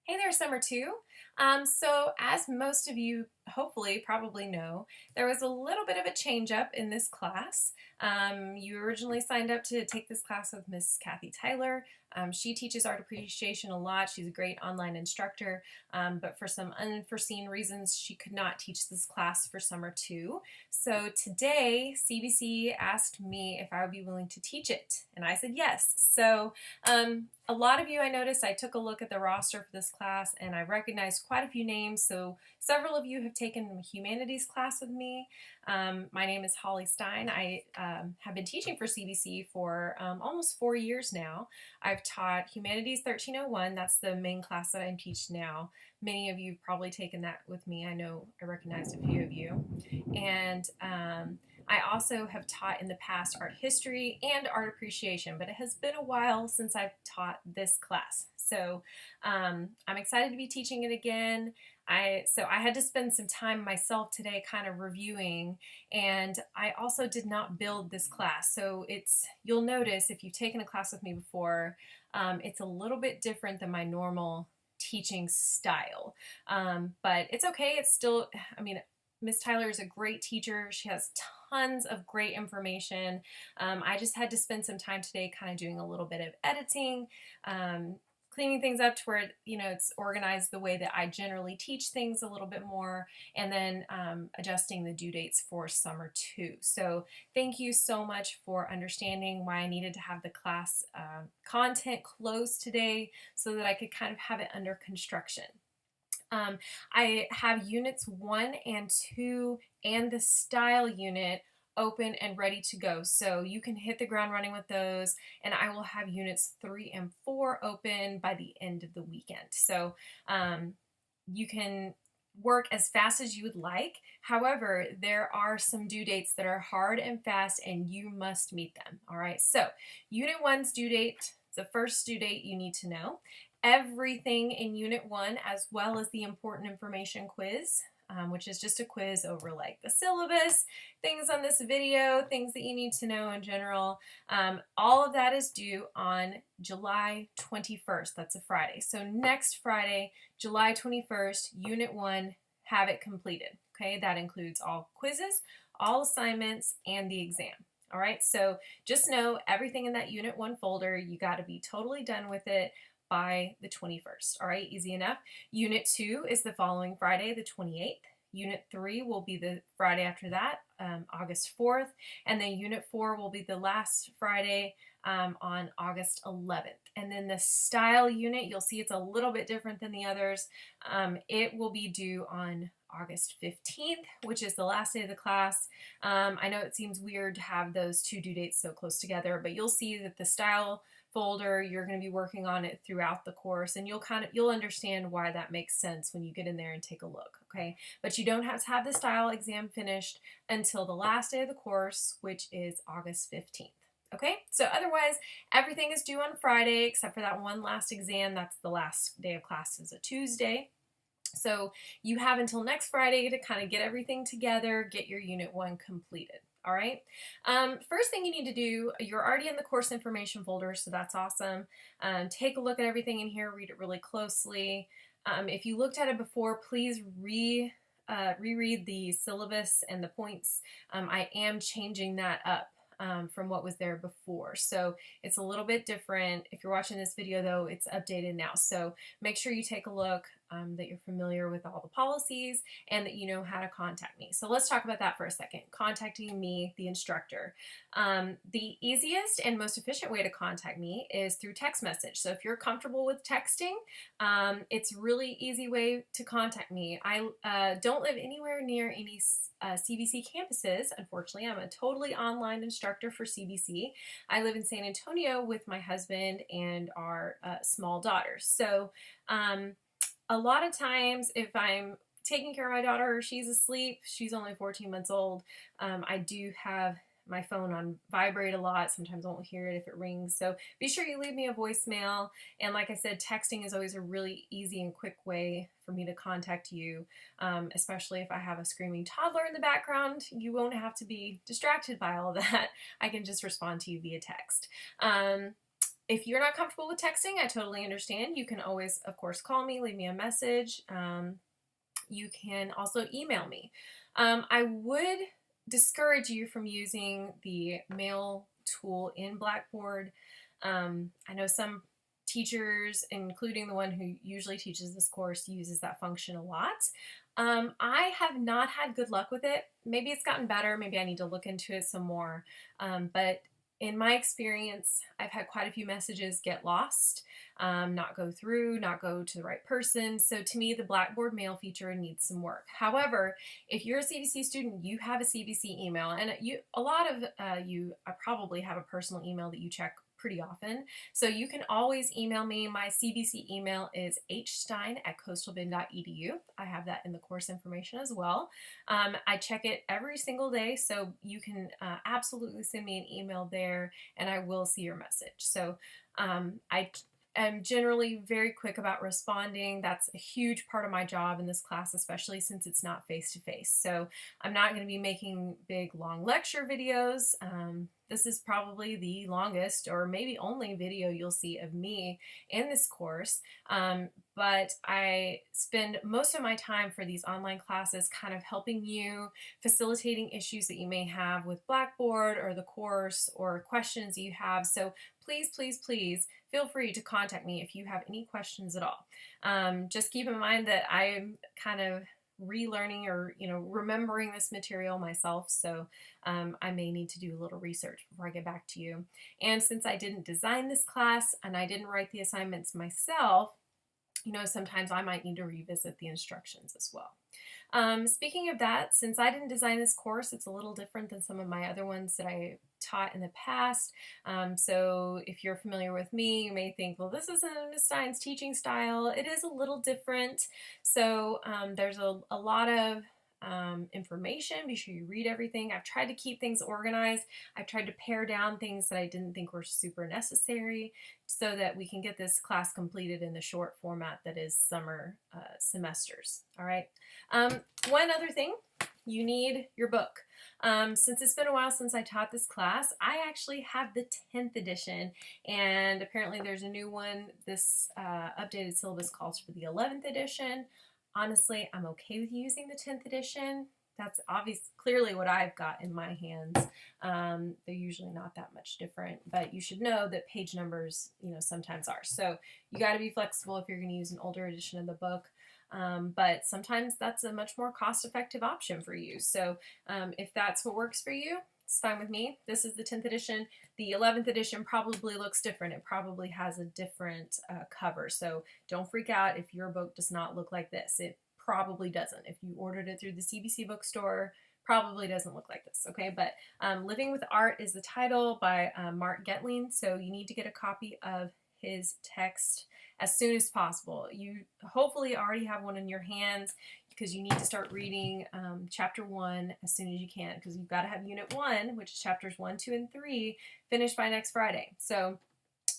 Hey there, Summer 2. So as most of you hopefully probably know, there was a little bit of a change up in this class. You originally signed up to take this class with Miss Kathy Tyler. She teaches art appreciation a lot. She's a great online instructor, but for some unforeseen reasons, she could not teach this class for Summer 2. So today, CBC asked me if I would be willing to teach it, and I said yes. So a lot of you, I noticed, I took a look at the roster for this class and I recognized quite a few names. So several of you have taken a humanities class with me. My name is Holly Stein. I have been teaching for CBC for almost 4 years now. I've taught Humanities 1301. That's the main class that I'm teaching now. Many of you have probably taken that with me. I know I recognized a few of you. And I also have taught in the past art history and art appreciation, but it has been a while since I've taught this class. So I'm excited to be teaching it again. So I had to spend some time myself today kind of reviewing, and I also did not build this class. So you'll notice if you've taken a class with me before, it's a little bit different than my normal teaching style. But it's okay. It's still, Miss Tyler is a great teacher. She has tons of great information. I just had to spend some time today kind of doing a little bit of editing, cleaning things up to where it's organized the way that I generally teach things a little bit more, and then adjusting the due dates for Summer 2. So thank you so much for understanding why I needed to have the class content closed today so that I could kind of have it under construction. I have units 1 and 2 and the style unit open and ready to go. So you can hit the ground running with those, and I will have units 3 and 4 open by the end of the weekend. So you can work as fast as you would like. However, there are some due dates that are hard and fast, and you must meet them. All right, so Unit 1's due date, the first due date you need to know. Everything in Unit 1, as well as the important information quiz, which is just a quiz over like the syllabus, things on this video, things that you need to know in general. All of that is due on July 21st. That's a Friday. So next Friday, July 21st, Unit 1, have it completed. Okay, that includes all quizzes, all assignments, and the exam. All right, so just know everything in that Unit 1 folder, you got to be totally done with it by the 21st. All right, easy enough. Unit 2 is the following Friday, the 28th. Unit 3 will be the Friday after that, August 4th. And then Unit 4 will be the last Friday on August 11th. And then the style unit, you'll see it's a little bit different than the others. It will be due on August 15th, which is the last day of the class. I know it seems weird to have those two due dates so close together, but you'll see that the style folder, you're going to be working on it throughout the course, and you'll understand why that makes sense when you get in there and take a look. Okay, but you don't have to have the style exam finished until the last day of the course, which is August 15th. Okay, so otherwise everything is due on Friday except for that one last exam. That's the last day of class, is a Tuesday. So you have until next Friday to kind of get everything together, get your Unit 1 completed. All right. First thing you need to do, you're already in the course information folder, so that's awesome. Take a look at everything in here, read it really closely. If you looked at it before, please reread the syllabus and the points. I am changing that up from what was there before. So it's a little bit different. If you're watching this video though, it's updated now. So make sure you take a look, that you're familiar with all the policies and that you know how to contact me. So let's talk about that for a second. Contacting me, the instructor. The easiest and most efficient way to contact me is through text message. So if you're comfortable with texting, it's a really easy way to contact me. I don't live anywhere near any CBC campuses. Unfortunately, I'm a totally online instructor for CBC. I live in San Antonio with my husband and our small daughter. So a lot of times if I'm taking care of my daughter, she's asleep, she's only 14 months old, I do have my phone on vibrate a lot. Sometimes I won't hear it if it rings. So be sure you leave me a voicemail. And like I said, texting is always a really easy and quick way for me to contact you, especially if I have a screaming toddler in the background. You won't have to be distracted by all of that. I can just respond to you via text. If you're not comfortable with texting, I totally understand. You can always, of course, call me, leave me a message. You can also email me. I would discourage you from using the mail tool in Blackboard. I know some teachers, including the one who usually teaches this course, uses that function a lot. I have not had good luck with it. Maybe it's gotten better. Maybe I need to look into it some more. But in my experience, I've had quite a few messages get lost, not go through, not go to the right person. So to me, the Blackboard mail feature needs some work. However, if you're a CBC student, you have a CBC email, and a lot of you probably have a personal email that you check pretty often. So you can always email me. My CBC email is hstein@coastalbend.edu. I have that in the course information as well. I check it every single day, so you can absolutely send me an email there and I will see your message. So I am generally very quick about responding. That's a huge part of my job in this class, especially since it's not face-to-face. So I'm not going to be making big, long lecture videos. This is probably the longest or maybe only video you'll see of me in this course. But I spend most of my time for these online classes kind of helping you, facilitating issues that you may have with Blackboard or the course or questions you have. So please, please, please feel free to contact me if you have any questions at all. Just keep in mind that I'm kind of relearning or remembering this material myself, so I may need to do a little research before I get back to you. And since I didn't design this class and I didn't write the assignments myself, sometimes I might need to revisit the instructions as well. Speaking of that, since I didn't design this course, it's a little different than some of my other ones that I taught in the past. So if you're familiar with me, you may think, well, this isn't Ms. Stein's teaching style. It is a little different. So there's a lot of information. Be sure you read everything. I've tried to keep things organized. I've tried to pare down things that I didn't think were super necessary so that we can get this class completed in the short format that is summer semesters. All right. One other thing, you need your book. Since it's been a while since I taught this class, I actually have the 10th edition, and apparently there's a new one. This updated syllabus calls for the 11th edition. Honestly, I'm okay with using the 10th edition. That's clearly what I've got in my hands. They're usually not that much different, but you should know that page numbers, sometimes are. So you got to be flexible if you're going to use an older edition of the book. But sometimes that's a much more cost-effective option for you. So if that's what works for you, it's fine with me. This is the 10th edition. The 11th edition probably looks different. It probably has a different cover. So don't freak out if your book does not look like this. It probably doesn't. If you ordered it through the CBC bookstore, probably doesn't look like this, okay? But Living with Art is the title by Mark Getling. So you need to get a copy of his text as soon as possible. You hopefully already have one in your hands because you need to start reading chapter 1 as soon as you can, because you've got to have unit 1, which is chapters 1, 2, and 3, finished by next Friday. So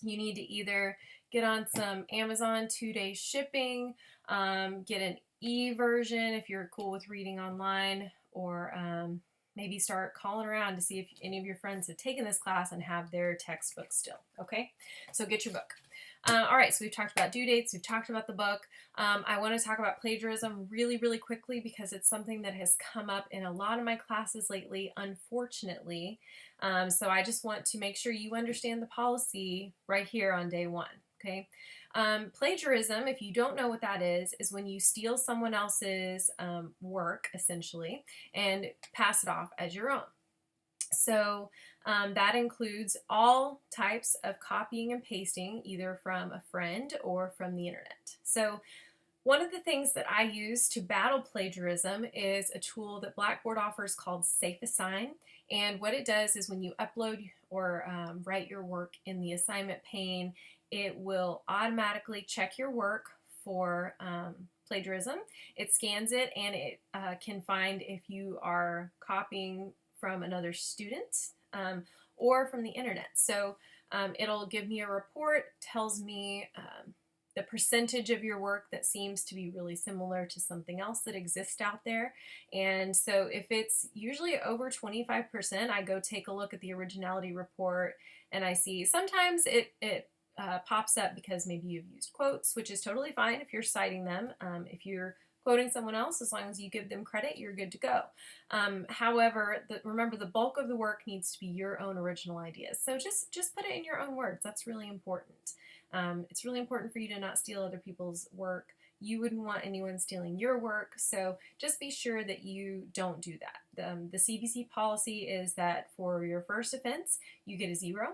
you need to either get on some Amazon 2-day shipping, get an e-version if you're cool with reading online, or maybe start calling around to see if any of your friends have taken this class and have their textbook still, okay? So get your book. All right, so we've talked about due dates, we've talked about the book. I want to talk about plagiarism really, really quickly because it's something that has come up in a lot of my classes lately, unfortunately. So I just want to make sure you understand the policy right here on day 1, okay? Plagiarism, if you don't know what that is when you steal someone else's work, essentially, and pass it off as your own. So that includes all types of copying and pasting, either from a friend or from the internet. So one of the things that I use to battle plagiarism is a tool that Blackboard offers called Safe Assign. And what it does is when you upload or write your work in the assignment pane, it will automatically check your work for plagiarism. It scans it and it can find if you are copying from another student or from the internet. So it'll give me a report, tells me the percentage of your work that seems to be really similar to something else that exists out there. And so if it's usually over 25%, I go take a look at the originality report and I see sometimes it pops up because maybe you've used quotes, which is totally fine if you're citing them. If you're quoting someone else, as long as you give them credit, you're good to go. However, remember the bulk of the work needs to be your own original ideas. So just put it in your own words. That's really important. It's really important for you to not steal other people's work. You wouldn't want anyone stealing your work, so just be sure that you don't do that. The CBC policy is that for your first offense, you get a 0.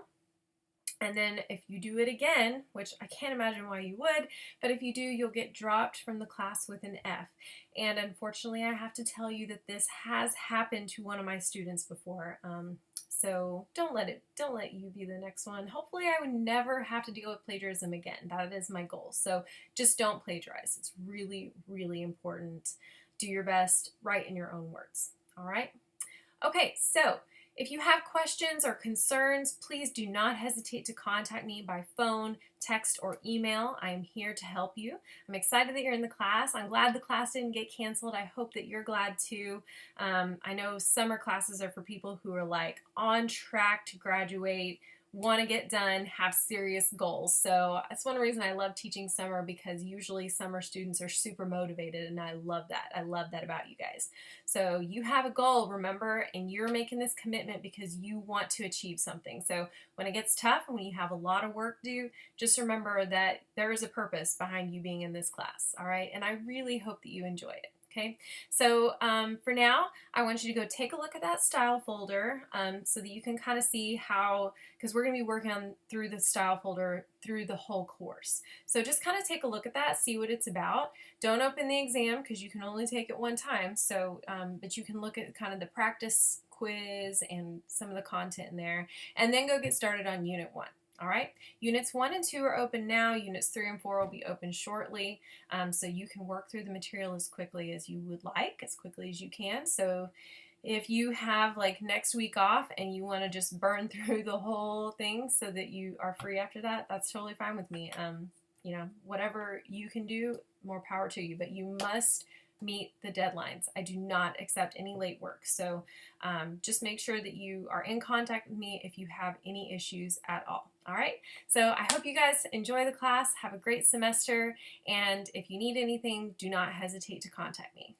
And then if you do it again, which I can't imagine why you would, but if you do, you'll get dropped from the class with an F. And unfortunately, I have to tell you that this has happened to one of my students before. So don't let you be the next one. Hopefully I would never have to deal with plagiarism again. That is my goal. So just don't plagiarize. It's really, really important. Do your best, write in your own words. All right? Okay, so if you have questions or concerns, please do not hesitate to contact me by phone, text, or email. I am here to help you. I'm excited that you're in the class. I'm glad the class didn't get canceled. I hope that you're glad too. I know summer classes are for people who are like on track to graduate, want to get done, have serious goals. So that's one reason I love teaching summer, because usually summer students are super motivated, and I love that. I love that about you guys. So you have a goal, remember, and you're making this commitment because you want to achieve something. So when it gets tough and when you have a lot of work due, just remember that there is a purpose behind you being in this class, all right? And I really hope that you enjoy it. Okay, so for now, I want you to go take a look at that style folder so that you can kind of see how, because we're going to be working on through the style folder through the whole course. So just kind of take a look at that, see what it's about. Don't open the exam because you can only take it one time. So, but you can look at kind of the practice quiz and some of the content in there, and then go get started on Unit 1. All right, Units 1 and 2 are open now. Units 3 and 4 will be open shortly, so you can work through the material as quickly as you would like, as quickly as you can. So if you have like next week off and you want to just burn through the whole thing so that you are free after that, that's totally fine with me. You know, whatever you can do, more power to you, but you must meet the deadlines. I do not accept any late work. So just make sure that you are in contact with me if you have any issues at all. All right. So I hope you guys enjoy the class. Have a great semester. And if you need anything, do not hesitate to contact me.